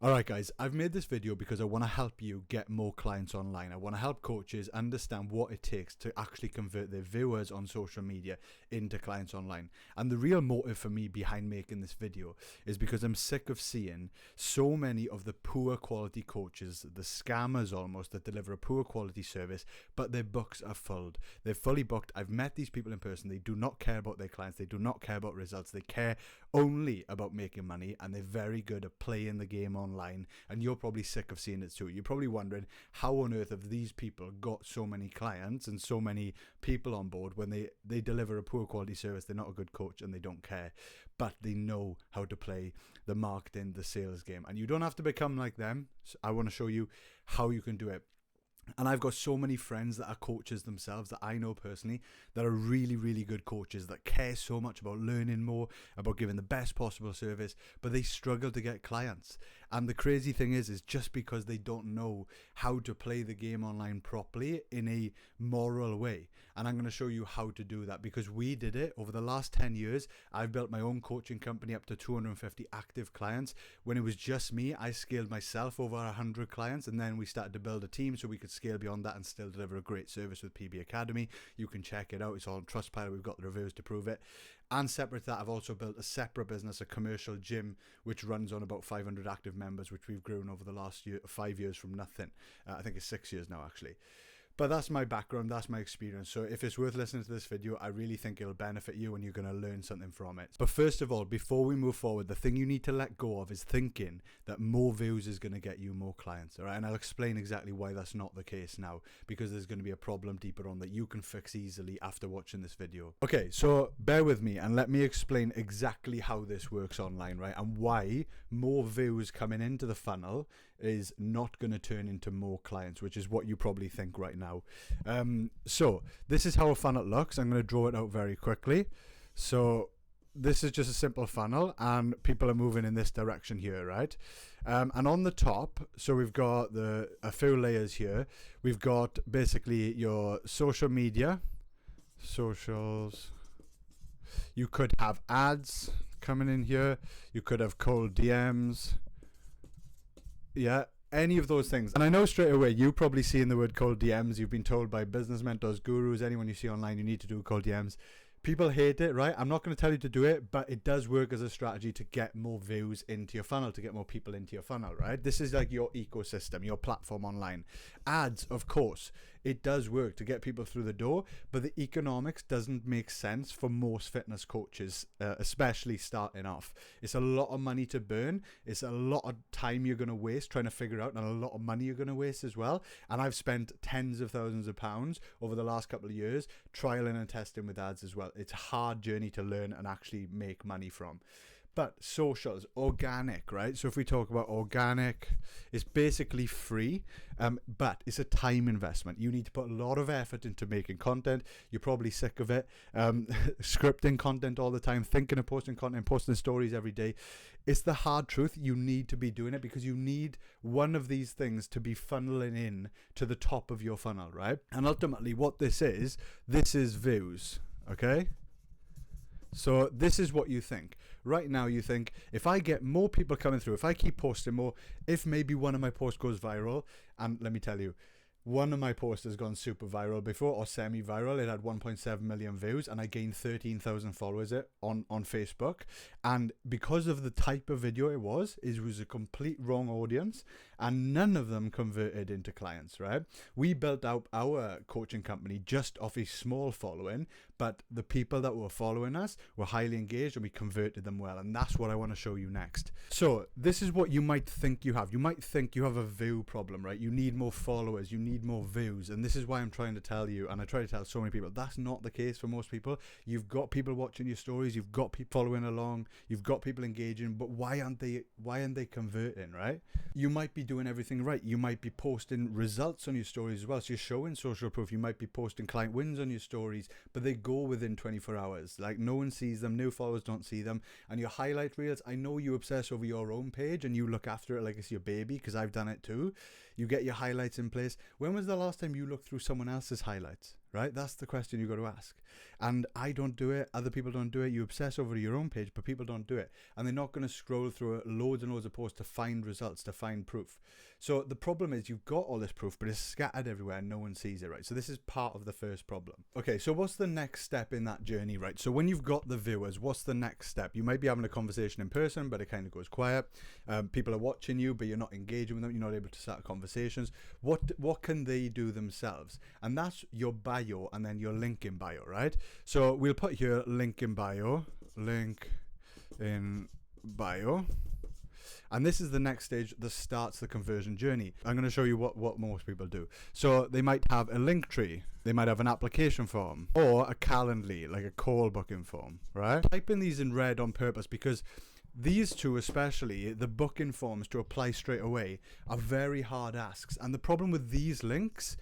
Alright guys, I've made this video because I want to help you get more clients online. I want to help coaches understand what it takes to actually convert their viewers on social media into clients online. And the real motive for me behind making this video is because I'm sick of seeing so many of the poor quality coaches, the scammers almost, that deliver a poor quality service, but their books are full. They're fully booked. I've met these people in person. They do not care about their clients. They do not care about results. They care only about making money, and they're very good at playing the game online. And you're probably sick of seeing it too. You're probably wondering how on earth have these people got so many clients and so many people on board when they deliver a poor quality service. They're not a good coach and they don't care, but they know how to play the marketing, the sales game. And you don't have to become like them. So I want to show you how you can do it. And I've got so many friends that are coaches themselves that I know personally that are really, really good coaches that care so much about learning more, about giving the best possible service, but they struggle to get clients. And the crazy thing is just because they don't know how to play the game online properly in a moral way. And I'm going to show you how to do that because we did it over the last 10 years. I've built my own coaching company up to 250 active clients. When it was just me, I scaled myself over 100 clients, and then we started to build a team so we could scale beyond that and still deliver a great service with PB Academy. You can check it out. It's all on Trustpilot. We've got the reviews to prove it. And separate to that, I've also built a separate business, a commercial gym, which runs on about 500 active members, which we've grown over the last 5 years from nothing. I think it's 6 years now, actually. But that's my background, that's my experience. So if it's worth listening to this video, I really think it'll benefit you and you're going to learn something from it. But first of all, before we move forward, the thing you need to let go of is thinking that more views is going to get you more clients. All right, and I'll explain exactly why that's not the case now, because there's going to be a problem deeper on that you can fix easily after watching this video. Okay, so bear with me and let me explain exactly how this works online, right? And why more views coming into the funnel is not going to turn into more clients, which is what you probably think right now. So this is how a funnel looks. I'm going to draw it out very quickly. So this is just a simple funnel and people are moving in this direction here, right? And on the top, so we've got a few layers here. We've got basically your social media, socials. You could have ads coming in here. You could have cold DMs. Yeah. Any of those things. And I know straight away, you probably see in the word cold DMs, you've been told by business mentors, gurus, anyone you see online, you need to do cold DMs. People hate it, right? I'm not going to tell you to do it, but it does work as a strategy to get more views into your funnel, to get more people into your funnel, right? This is like your ecosystem, your platform online. Ads, of course, it does work to get people through the door, but the economics doesn't make sense for most fitness coaches, especially starting off. It's a lot of money to burn. It's a lot of time you're going to waste trying to figure out, and a lot of money you're going to waste as well. And I've spent tens of thousands of pounds over the last couple of years trialing and testing with ads as well. It's a hard journey to learn and actually make money from. But socials, organic, right? So if we talk about organic, it's basically free, but it's a time investment. You need to put a lot of effort into making content. You're probably sick of it. Scripting content all the time, thinking of posting content, posting stories every day. It's the hard truth. You need to be doing it because you need one of these things to be funneling in to the top of your funnel, right? And ultimately what this is views. Okay, so this is what you think. Right now you think, if I get more people coming through, if I keep posting more, if maybe one of my posts goes viral, and let me tell you, one of my posts has gone super viral before, or semi-viral. It had 1.7 million views and I gained 13,000 followers on Facebook. And because of the type of video it was a complete wrong audience and none of them converted into clients, right? We built out our coaching company just off a small following, but the people that were following us were highly engaged and we converted them well. And that's what I want to show you next. So this is what you might think you have. You might think you have a view problem, right? You need more followers. You need more views, and this is why I'm trying to tell you, and I try to tell so many people, that's not the case for most people. You've got people watching your stories, you've got people following along, you've got people engaging, but why aren't they converting, right? You might be doing everything right. You might be posting results on your stories as well, so you're showing social proof. You might be posting client wins on your stories, but they go within 24 hours. Like, no one sees them, new followers don't see them. And your highlight reels, I know you obsess over your own page and you look after it like it's your baby, because I've done it too. You get your highlights in place. When was the last time you looked through someone else's highlights? right? That's the question you got to ask. And I don't do it. Other people don't do it. You obsess over your own page, but people don't do it. And they're not going to scroll through loads and loads of posts to find results, to find proof. So the problem is you've got all this proof, but it's scattered everywhere and no one sees it, right? So this is part of the first problem. Okay, so what's the next step in that journey, right? So when you've got the viewers, what's the next step? You might be having a conversation in person, but it kind of goes quiet. People are watching you, but you're not engaging with them. You're not able to start conversations. What can they do themselves? And that's your bio and then your link in bio, right? So we'll put here link in bio. And this is the next stage that starts the conversion journey. I'm going to show you what most people do. So they might have a link tree. They might have an application form or a Calendly, like a call booking form, right? Type in these in red on purpose because these two, especially the booking forms to apply straight away, are very hard asks. And the problem with these links,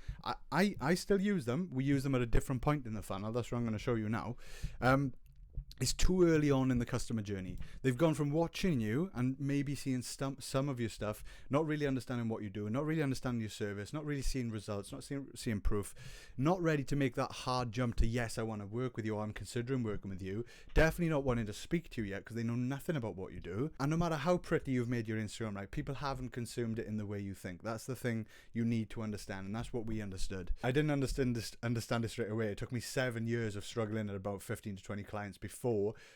I still use them. We use them at a different point in the funnel. That's what I'm going to show you now. It's too early on in the customer journey. They've gone from watching you and maybe seeing some of your stuff, not really understanding what you do, not really understanding your service, not really seeing results, not seeing proof, not ready to make that hard jump to, yes, I want to work with you, or I'm considering working with you, definitely not wanting to speak to you yet because they know nothing about what you do. And no matter how pretty you've made your Instagram, right, people haven't consumed it in the way you think. That's the thing you need to understand, and that's what we understood. I didn't understand it straight away. It took me 7 years of struggling at about 15 to 20 clients before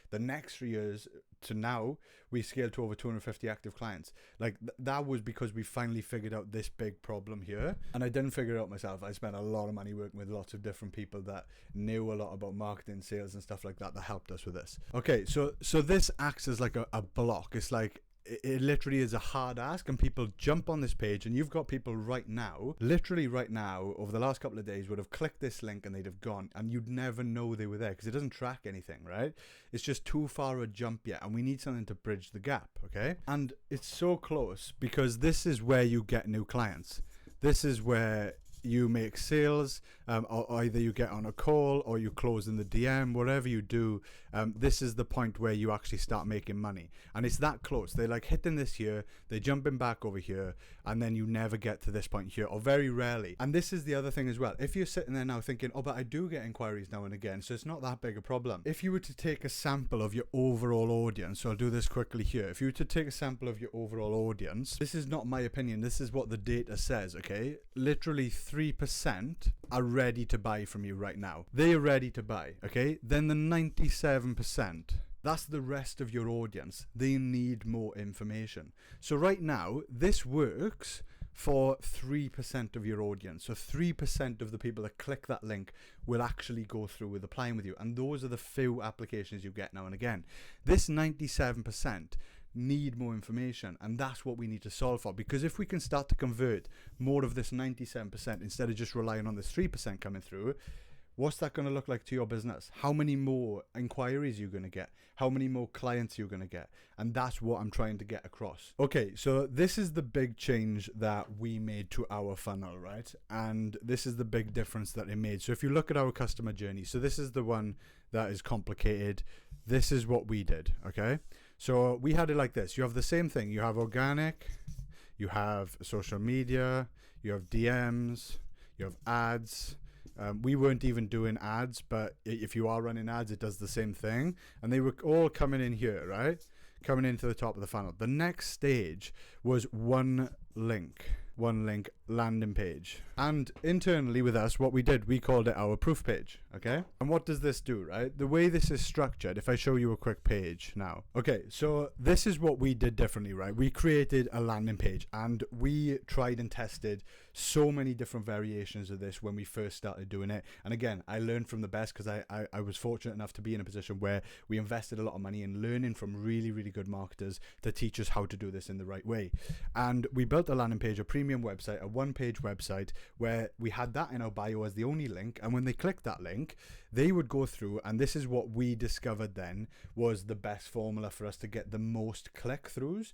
the next 3 years to now we scaled to over 250 active clients. Like that was because we finally figured out this big problem here. And I didn't figure it out myself. I spent a lot of money working with lots of different people that knew a lot about marketing, sales and stuff like that helped us with this. Okay, so this acts as like a block. It's like it literally is a hard ask, and people jump on this page, and you've got people right now, literally right now, over the last couple of days would have clicked this link and they'd have gone, and you'd never know they were there because it doesn't track anything, right? It's just too far a jump yet, and we need something to bridge the gap, okay? And it's so close because this is where you get new clients. This is where you make sales, or either you get on a call or you close in the DM, whatever you do. This is the point where you actually start making money, and it's that close. They're like hitting this here, they're jumping back over here, and then you never get to this point here, or very rarely. And this is the other thing as well. If you're sitting there now thinking, oh, but I do get inquiries now and again, so it's not that big a problem. If you were to take a sample of your overall audience, so I'll do this quickly here. If you were to take a sample of your overall audience, this is not my opinion, this is what the data says, okay? Literally 3% are ready to buy from you right now. They are ready to buy, okay? Then the 97%, that's the rest of your audience. They need more information. So right now, this works for 3% of your audience. So 3% of the people that click that link will actually go through with applying with you. And those are the few applications you get now and again. This 97% need more information, and that's what we need to solve for, because if we can start to convert more of this 97% instead of just relying on this 3% coming through, what's that going to look like to your business? How many more inquiries you're going to get? How many more clients you're going to get? And that's what I'm trying to get across. Okay, so this is the big change that we made to our funnel, right? And this is the big difference that it made. So if you look at our customer journey, so this is the one that is complicated. This is what we did, okay? So we had it like this. You have the same thing. You have organic, you have social media, you have DMs, you have ads. We weren't even doing ads, but if you are running ads, it does the same thing. And they were all coming in here, right? Coming into the top of the funnel. The next stage was one link landing page. And internally with us, what we did, we called it our proof page, okay? And what does this do, right? The way this is structured, if I show you a quick page now. Okay, so this is what we did differently, right? We created a landing page, and we tried and tested so many different variations of this when we first started doing it. And again, I learned from the best because I was fortunate enough to be in a position where we invested a lot of money in learning from really, really good marketers to teach us how to do this in the right way. And we built a landing page, a premium website, a one-page website where we had that in our bio as the only link. And when they clicked that link, they would go through, and this is what we discovered then was the best formula for us to get the most click-throughs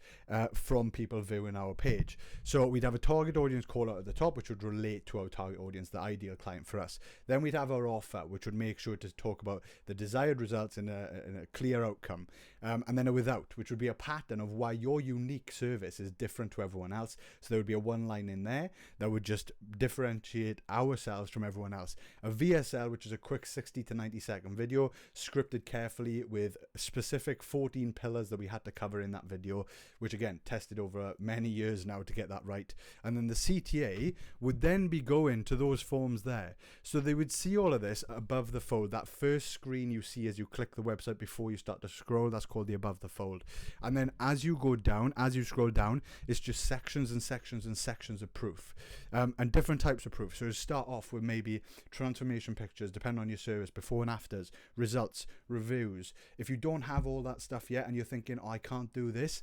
from people viewing our page. So we'd have a target audience call out at the top, which would relate to our target audience, the ideal client for us. Then we'd have our offer, which would make sure to talk about the desired results in a clear outcome. And then a without, which would be a pattern of why your unique service is different to everyone else. So there would be a one line in there that would just differentiate ourselves from everyone else. A VSL, which is a quick 60 to 90-second video, scripted carefully with specific 14 pillars that we had to cover in that video, which again, tested over many years now to get that right. And then the CTA would then be going to those forms there. So they would see all of this above the fold. That first screen you see as you click the website before you start to scroll, that's called the above the fold. And then as you go down, as you scroll down, it's just sections and sections and sections of proof, and different types of proof. So you start off with maybe transformation pictures, depending on your service, before and afters, results, reviews. If you don't have all that stuff yet and you're thinking, oh, I can't do this,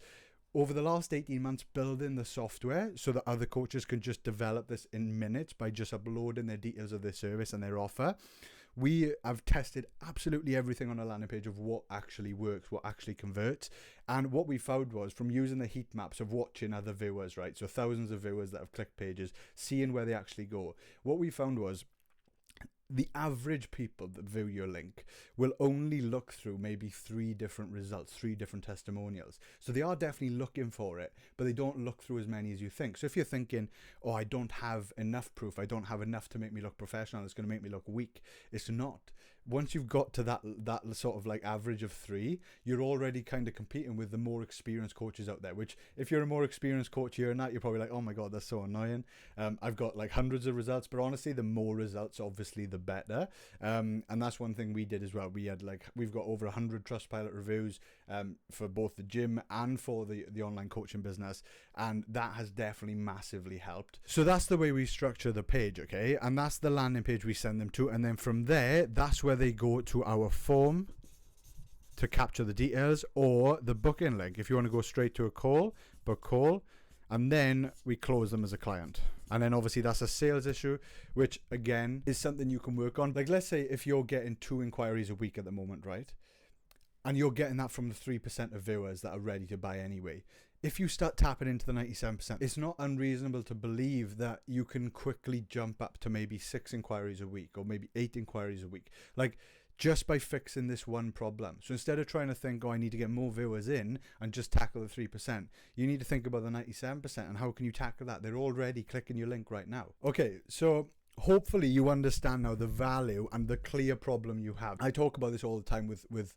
over the last 18 months, building the software so that other coaches can just develop this in minutes by just uploading their details of their service and their offer. We have tested absolutely everything on a landing page of what actually works, what actually converts. And what we found was, from using the heat maps of watching other viewers, right? So thousands of viewers that have clicked pages, seeing where they actually go. What we found was, the average people that view your link will only look through maybe 3 different results, 3 different testimonials. So they are definitely looking for it, but they don't look through as many as you think. So if you're thinking, oh, I don't have enough proof, I don't have enough to make me look professional, it's going to make me look weak. It's not. Once you've got to that sort of like average of 3, you're already kind of competing with the more experienced coaches out there, which if you're a more experienced coach hearing that, you're probably like, oh my God, that's so annoying. I've got like hundreds of results, but honestly, the more results, obviously, the better. And that's one thing we did as well. We've got over 100 Trustpilot reviews for both the gym and for the online coaching business. And that has definitely massively helped. So that's the way we structure the page, okay? And that's the landing page we send them to. And then from there, that's where they go to our form to capture the details, or the booking link if you want to go straight to a call, book call, and then we close them as a client. And then obviously that's a sales issue, which again is something you can work on. Like, let's say if you're getting 2 inquiries a week at the moment, right? And you're getting that from the 3% of viewers that are ready to buy anyway. If you start tapping into the 97%, it's not unreasonable to believe that you can quickly jump up to maybe 6 inquiries a week or maybe 8 inquiries a week. Like, just by fixing this one problem. So instead of trying to think, oh, I need to get more viewers in and just tackle the 3%, you need to think about the 97% and how can you tackle that? They're already clicking your link right now. Okay, so hopefully you understand now the value and the clear problem you have. I talk about this all the time with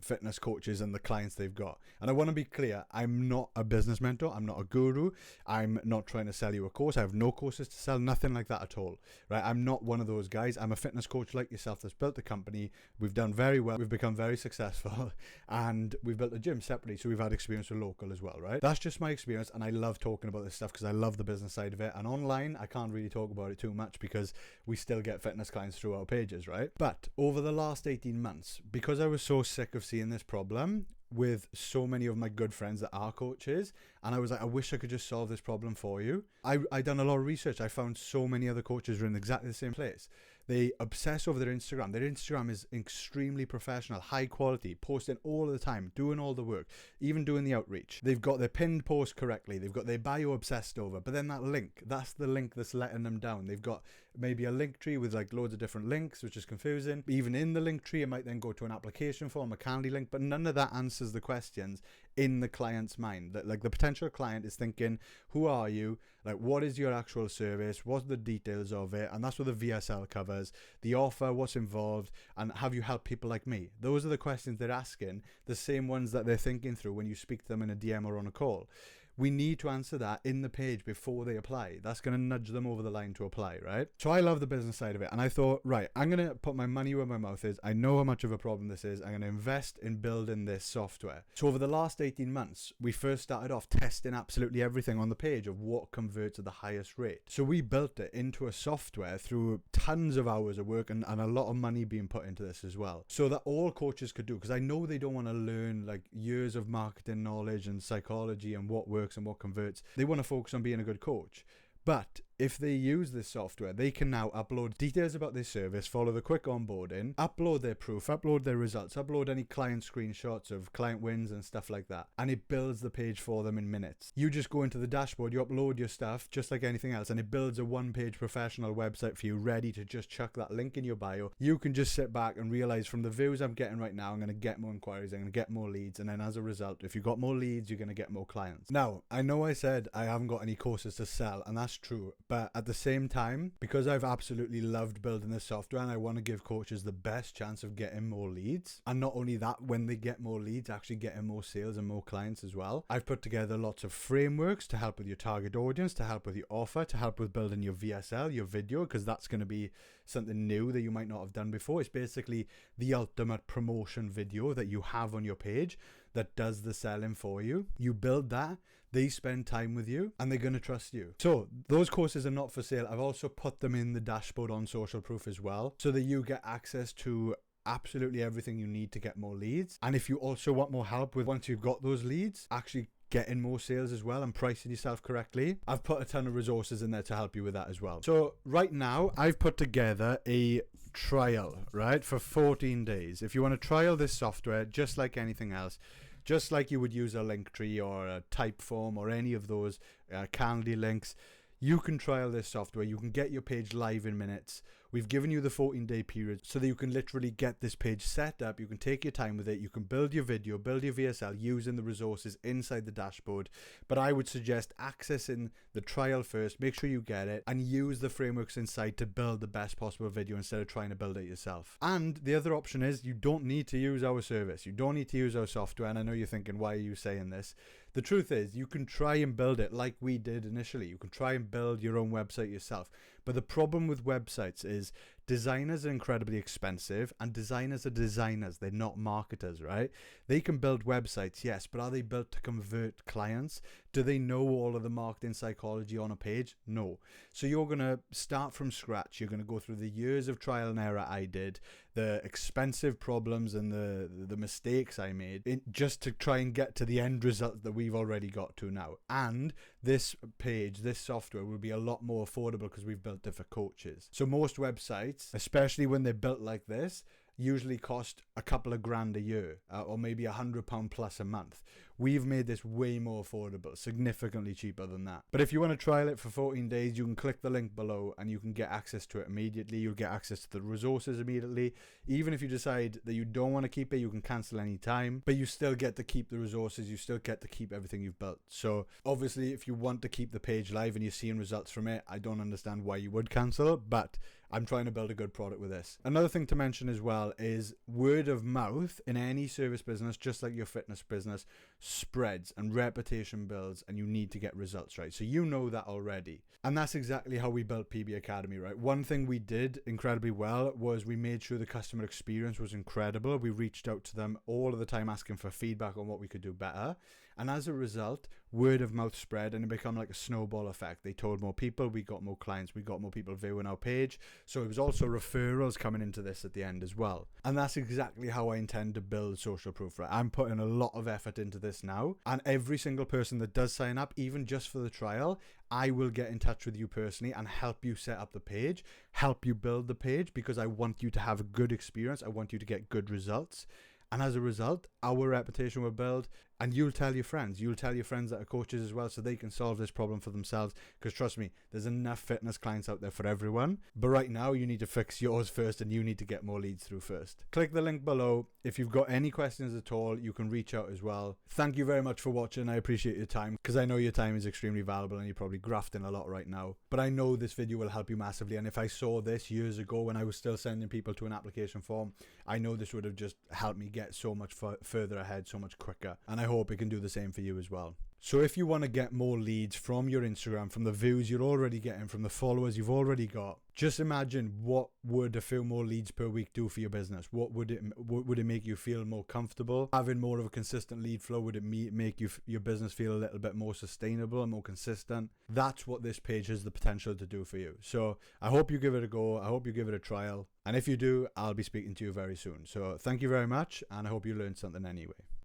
fitness coaches and the clients they've got. And I want to be clear, I'm not a business mentor. I'm not a guru. I'm not trying to sell you a course. I have no courses to sell, nothing like that at all, right? I'm not one of those guys. I'm a fitness coach like yourself that's built a company. We've done very well. We've become very successful and we've built a gym separately. So we've had experience with local as well, right? That's just my experience. And I love talking about this stuff because I love the business side of it. And online, I can't really talk about it too much because we still get fitness clients through our pages, right? But over the last 18 months, because I was so sick of seeing this problem with so many of my good friends that are coaches, and I was like, I wish I could just solve this problem for you. I done a lot of research. I found so many other coaches are in exactly the same place. They obsess over their Instagram. Their Instagram is extremely professional, high quality, posting all the time, doing all the work, even doing the outreach. They've got their pinned post correctly. They've got their bio obsessed over, but then that link, that's the link that's letting them down. They've got maybe a link tree with like loads of different links, which is confusing. Even in the link tree, it might then go to an application form, a Calendly link, but none of that answers the questions in the client's mind. That, like, the potential client is thinking, who are you? Like, what is your actual service? What's the details of it? And that's what the VSL covers. The offer, what's involved, and have you helped people like me? Those are the questions they're asking, the same ones that they're thinking through when you speak to them in a DM or on a call. We need to answer that in the page before they apply. That's going to nudge them over the line to apply, right? So I love the business side of it. And I thought, right, I'm going to put my money where my mouth is. I know how much of a problem this is. I'm going to invest in building this software. So over the last 18 months, we first started off testing absolutely everything on the page of what converts at the highest rate. So we built it into a software through tons of hours of work and a lot of money being put into this as well. So that all coaches could do, because I know they don't want to learn like years of marketing knowledge and psychology and what works and what converts. They want to focus on being a good coach. But if they use this software, they can now upload details about their service, follow the quick onboarding, upload their proof, upload their results, upload any client screenshots of client wins and stuff like that. And it builds the page for them in minutes. You just go into the dashboard, you upload your stuff just like anything else, and it builds a one-page professional website for you, ready to just chuck that link in your bio. You can just sit back and realize from the views I'm getting right now, I'm going to get more inquiries, I'm going to get more leads, and then as a result, if you got more leads, you're going to get more clients. Now, I know I said I haven't got any courses to sell, and that's true, but at the same time, because I've absolutely loved building this software and I want to give coaches the best chance of getting more leads, and not only that, when they get more leads, actually getting more sales and more clients as well, I've put together lots of frameworks to help with your target audience, to help with your offer, to help with building your VSL, your video, because that's going to be something new that you might not have done before. It's basically the ultimate promotion video that you have on your page that does the selling for you. You build that, they spend time with you, and they're going to trust you. So those courses are not for sale. I've also put them in the dashboard on SocialProof as well, so that you get access to absolutely everything you need to get more leads. And if you also want more help with, once you've got those leads, actually getting more sales as well and pricing yourself correctly, I've put a ton of resources in there to help you with that as well. So right now I've put together a trial, right, for 14 days. If you want to trial this software, just like anything else, just like you would use a Linktree or a Typeform or any of those Calendly links, you can trial this software. You can get your page live in minutes. We've given you the 14-day period so that you can literally get this page set up. You can take your time with it. You can build your video, build your VSL using the resources inside the dashboard. But I would suggest accessing the trial first. Make sure you get it and use the frameworks inside to build the best possible video instead of trying to build it yourself. And the other option is you don't need to use our service. You don't need to use our software. And I know you're thinking, why are you saying this? The truth is, you can try and build it like we did initially. You can try and build your own website yourself. But the problem with websites is designers are incredibly expensive, and designers are designers. They're not marketers, right? They can build websites, yes, but are they built to convert clients? Do they know all of the marketing psychology on a page? No. So you're going to start from scratch. You're going to go through the years of trial and error I did, the expensive problems and the mistakes I made just to try and get to the end result that we've already got to now. And this page, this software will be a lot more affordable because we've built it for coaches. So most websites, especially when they're built like this, usually cost a couple of grand a year or maybe £100 plus a month. We've made this way more affordable, significantly cheaper than that. But if you want to trial it for 14 days, you can click the link below and you can get access to it immediately. You'll get access to the resources immediately. Even if you decide that you don't want to keep it, you can cancel any time, but you still get to keep the resources. You still get to keep everything you've built. So obviously, if you want to keep the page live and you're seeing results from it, I don't understand why you would cancel, but I'm trying to build a good product with this. Another thing to mention as well is word of mouth in any service business, just like your fitness business, spreads and reputation builds, and you need to get results, right? So you know that already. And that's exactly how we built PB Academy, right? One thing we did incredibly well was we made sure the customer experience was incredible. We reached out to them all of the time asking for feedback on what we could do better. And as a result, word of mouth spread and it became like a snowball effect. They told more people, we got more clients, we got more people viewing our page. So it was also referrals coming into this at the end as well. And that's exactly how I intend to build SocialProof, right? I'm putting a lot of effort into this now. And every single person that does sign up, even just for the trial, I will get in touch with you personally and help you set up the page, help you build the page, because I want you to have a good experience. I want you to get good results. And as a result, our reputation will build, and you'll tell your friends. You'll tell your friends that are coaches as well, so they can solve this problem for themselves. Because trust me, there's enough fitness clients out there for everyone. But right now, you need to fix yours first, and you need to get more leads through first. Click the link below. If you've got any questions at all, you can reach out as well. Thank you very much for watching. I appreciate your time, because I know your time is extremely valuable, and you're probably grafting a lot right now. But I know this video will help you massively. And if I saw this years ago when I was still sending people to an application form, I know this would have just helped me get so much further ahead, so much quicker. And I hope it can do the same for you as well. So if you want to get more leads from your Instagram, from the views you're already getting, from the followers you've already got, just imagine what would a few more leads per week do for your business? What would it make you feel more comfortable? Having more of a consistent lead flow, would it make your business feel a little bit more sustainable and more consistent? That's what this page has the potential to do for you. So I hope you give it a go. I hope you give it a trial. And if you do, I'll be speaking to you very soon. So thank you very much, and I hope you learned something anyway.